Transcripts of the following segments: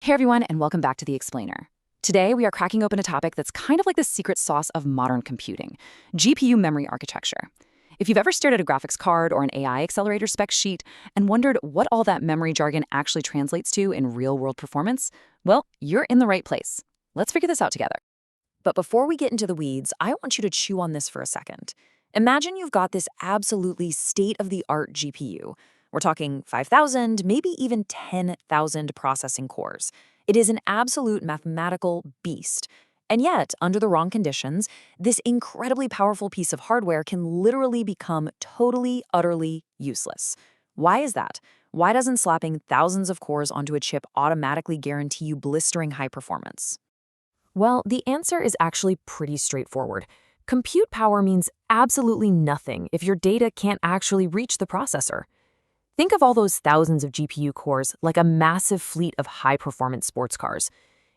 Hey everyone, and welcome back to The Explainer. Today, we are cracking open a topic that's kind of like the secret sauce of modern computing, GPU memory architecture. If you've ever stared at a graphics card or an AI accelerator spec sheet and wondered what all that memory jargon actually translates to in real-world performance, well, you're in the right place. Let's figure this out together. But before we get into the weeds, I want you to chew on this for a second. Imagine you've got this absolutely state-of-the-art GPU. We're talking 5,000, maybe even 10,000 processing cores. It is an absolute mathematical beast. And yet, under the wrong conditions, this incredibly powerful piece of hardware can literally become totally, utterly useless. Why is that? Why doesn't slapping thousands of cores onto a chip automatically guarantee you blistering high performance? Well, the answer is actually pretty straightforward. Compute power means absolutely nothing if your data can't actually reach the processor. Think of all those thousands of GPU cores like a massive fleet of high-performance sports cars.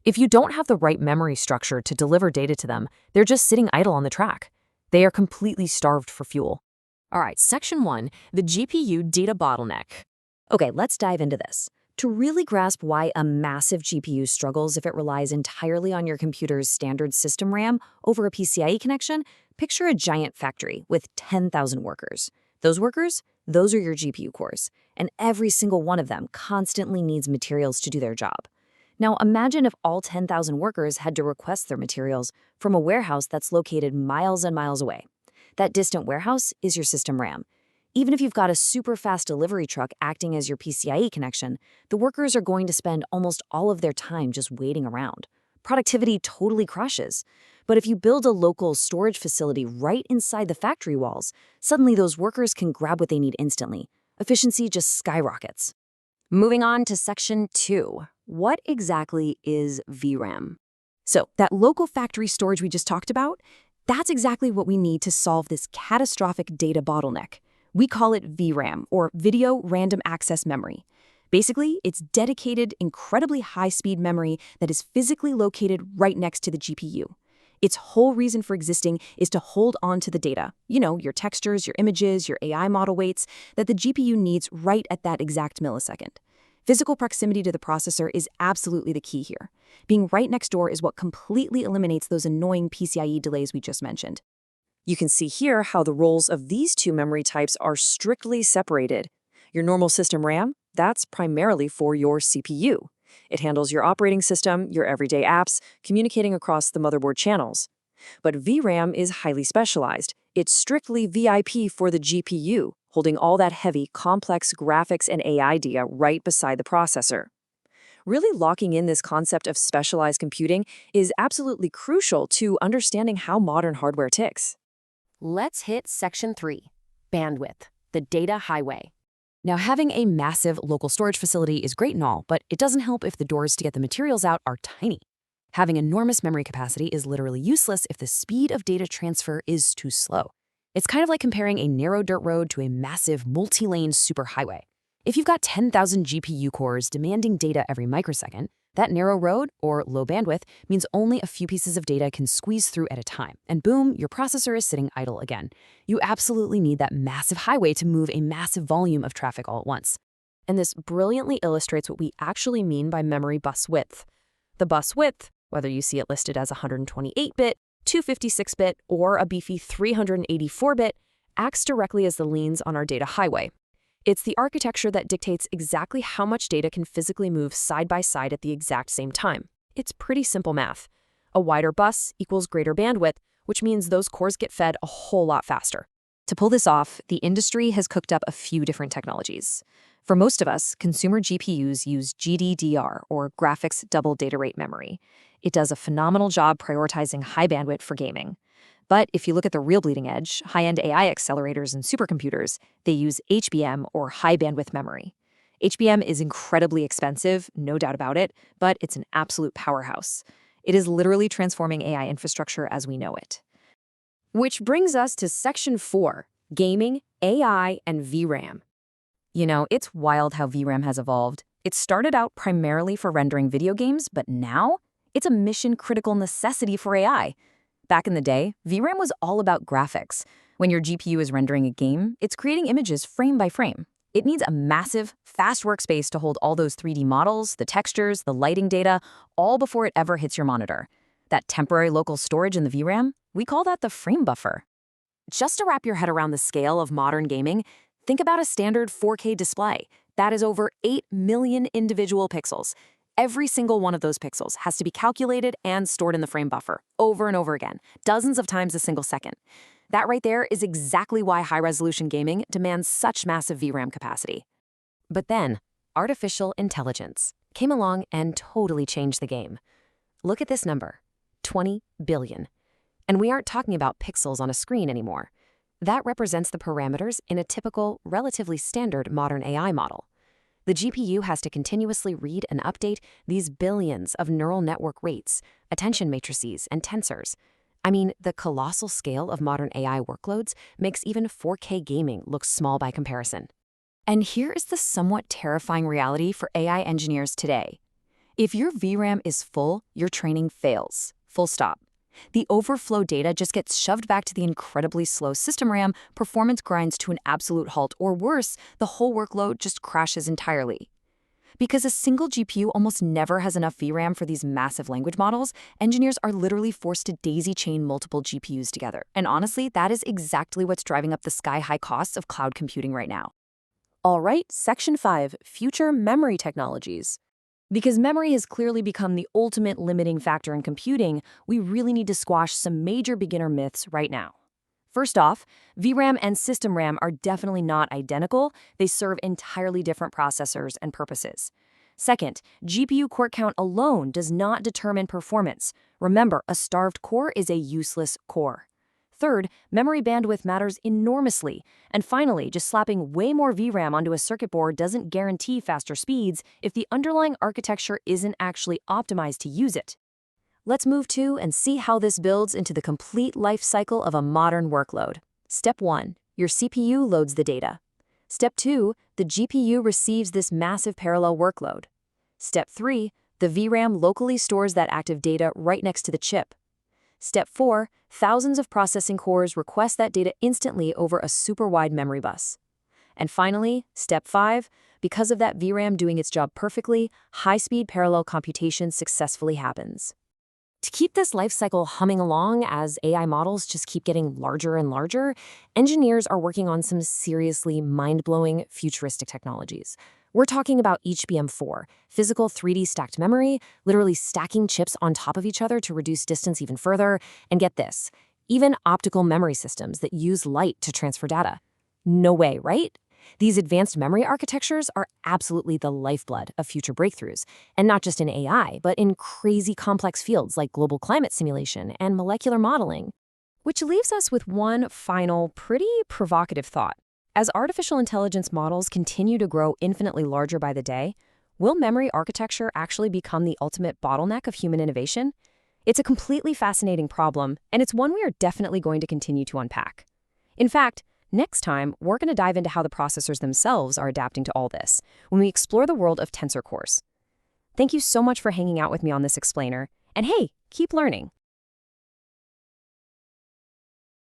If you don't have the right memory structure to deliver data to them, they're just sitting idle on the track. They are completely starved for fuel. All right, Section 1, the GPU data bottleneck. Okay, let's dive into this. To really grasp why a massive GPU struggles if it relies entirely on your computer's standard system RAM over a PCIe connection, picture a giant factory with 10,000 workers. Those workers, those are your GPU cores, and every single one of them constantly needs materials to do their job. Now imagine if all 10,000 workers had to request their materials from a warehouse that's located miles and miles away. That distant warehouse is your system RAM. Even if you've got a super fast delivery truck acting as your PCIe connection, the workers are going to spend almost all of their time just waiting around. Productivity totally crushes. But if you build a local storage facility right inside the factory walls, suddenly those workers can grab what they need instantly. Efficiency just skyrockets. Moving on to Section 2. What exactly is VRAM? So, that local factory storage we just talked about, that's exactly what we need to solve this catastrophic data bottleneck. We call it VRAM, or Video Random Access Memory. Basically, it's dedicated, incredibly high-speed memory that is physically located right next to the GPU. Its whole reason for existing is to hold on to the data, your textures, your images, your AI model weights, that the GPU needs right at that exact millisecond. Physical proximity to the processor is absolutely the key here. Being right next door is what completely eliminates those annoying PCIe delays we just mentioned. You can see here how the roles of these two memory types are strictly separated. Your normal system RAM, that's primarily for your CPU. It handles your operating system, your everyday apps, communicating across the motherboard channels. But VRAM is highly specialized. It's strictly VIP for the GPU, holding all that heavy, complex graphics and AI data right beside the processor. Really locking in this concept of specialized computing is absolutely crucial to understanding how modern hardware ticks. Let's hit Section 3, bandwidth, the data highway. Now, having a massive local storage facility is great and all, but it doesn't help if the doors to get the materials out are tiny. Having enormous memory capacity is literally useless if the speed of data transfer is too slow. It's kind of like comparing a narrow dirt road to a massive multi-lane superhighway. If you've got 10,000 GPU cores demanding data every microsecond, that narrow road, or low bandwidth, means only a few pieces of data can squeeze through at a time, and boom, your processor is sitting idle again. You absolutely need that massive highway to move a massive volume of traffic all at once. And this brilliantly illustrates what we actually mean by memory bus width. The bus width, whether you see it listed as 128-bit, 256-bit, or a beefy 384-bit, acts directly as the lanes on our data highway. It's the architecture that dictates exactly how much data can physically move side by side at the exact same time. It's pretty simple math. A wider bus equals greater bandwidth, which means those cores get fed a whole lot faster. To pull this off, the industry has cooked up a few different technologies. For most of us, consumer GPUs use GDDR, or Graphics Double Data Rate Memory. It does a phenomenal job prioritizing high bandwidth for gaming. But if you look at the real bleeding edge, high-end AI accelerators and supercomputers, they use HBM, or high bandwidth memory. HBM is incredibly expensive, no doubt about it, but it's an absolute powerhouse. It is literally transforming AI infrastructure as we know it. Which brings us to Section 4, gaming, AI, and VRAM. It's wild how VRAM has evolved. It started out primarily for rendering video games, but now it's a mission-critical necessity for AI. Back in the day, VRAM was all about graphics. When your GPU is rendering a game, it's creating images frame by frame. It needs a massive, fast workspace to hold all those 3D models, the textures, the lighting data, all before it ever hits your monitor. That temporary local storage in the VRAM, we call that the frame buffer. Just to wrap your head around the scale of modern gaming, think about a standard 4K display. That is over 8 million individual pixels. Every single one of those pixels has to be calculated and stored in the frame buffer, over and over again, dozens of times a single second. That right there is exactly why high-resolution gaming demands such massive VRAM capacity. But then, artificial intelligence came along and totally changed the game. Look at this number, 20 billion. And we aren't talking about pixels on a screen anymore. That represents the parameters in a typical, relatively standard modern AI model. The GPU has to continuously read and update these billions of neural network rates, attention matrices, and tensors. I mean, the colossal scale of modern AI workloads makes even 4K gaming look small by comparison. And here is the somewhat terrifying reality for AI engineers today. If your VRAM is full, your training fails. Full stop. The overflow data just gets shoved back to the incredibly slow system RAM, performance grinds to an absolute halt, or worse, the whole workload just crashes entirely. Because a single GPU almost never has enough VRAM for these massive language models, engineers are literally forced to daisy-chain multiple GPUs together. And honestly, that is exactly what's driving up the sky-high costs of cloud computing right now. All right, Section 5, Future Memory Technologies. Because memory has clearly become the ultimate limiting factor in computing, we really need to squash some major beginner myths right now. First off, VRAM and system RAM are definitely not identical. They serve entirely different processors and purposes. Second, GPU core count alone does not determine performance. Remember, a starved core is a useless core. Third, memory bandwidth matters enormously. And finally, just slapping way more VRAM onto a circuit board doesn't guarantee faster speeds if the underlying architecture isn't actually optimized to use it. Let's move to and see how this builds into the complete life cycle of a modern workload. Step 1. Your CPU loads the data. Step 2. The GPU receives this massive parallel workload. Step 3. The VRAM locally stores that active data right next to the chip. Step 4. Thousands of processing cores request that data instantly over a super-wide memory bus. And finally, Step 5. Because of that VRAM doing its job perfectly, high-speed parallel computation successfully happens. To keep this life cycle humming along as AI models just keep getting larger and larger, engineers are working on some seriously mind-blowing futuristic technologies. We're talking about HBM4, physical 3D stacked memory, literally stacking chips on top of each other to reduce distance even further. And get this, even optical memory systems that use light to transfer data. No way, right? These advanced memory architectures are absolutely the lifeblood of future breakthroughs, and not just in AI, but in crazy complex fields like global climate simulation and molecular modeling. Which leaves us with one final, pretty provocative thought. As artificial intelligence models continue to grow infinitely larger by the day, will memory architecture actually become the ultimate bottleneck of human innovation? It's a completely fascinating problem, and it's one we are definitely going to continue to unpack. In fact, next time, we're going to dive into how the processors themselves are adapting to all this when we explore the world of tensor cores. Thank you so much for hanging out with me on this explainer, and hey, keep learning.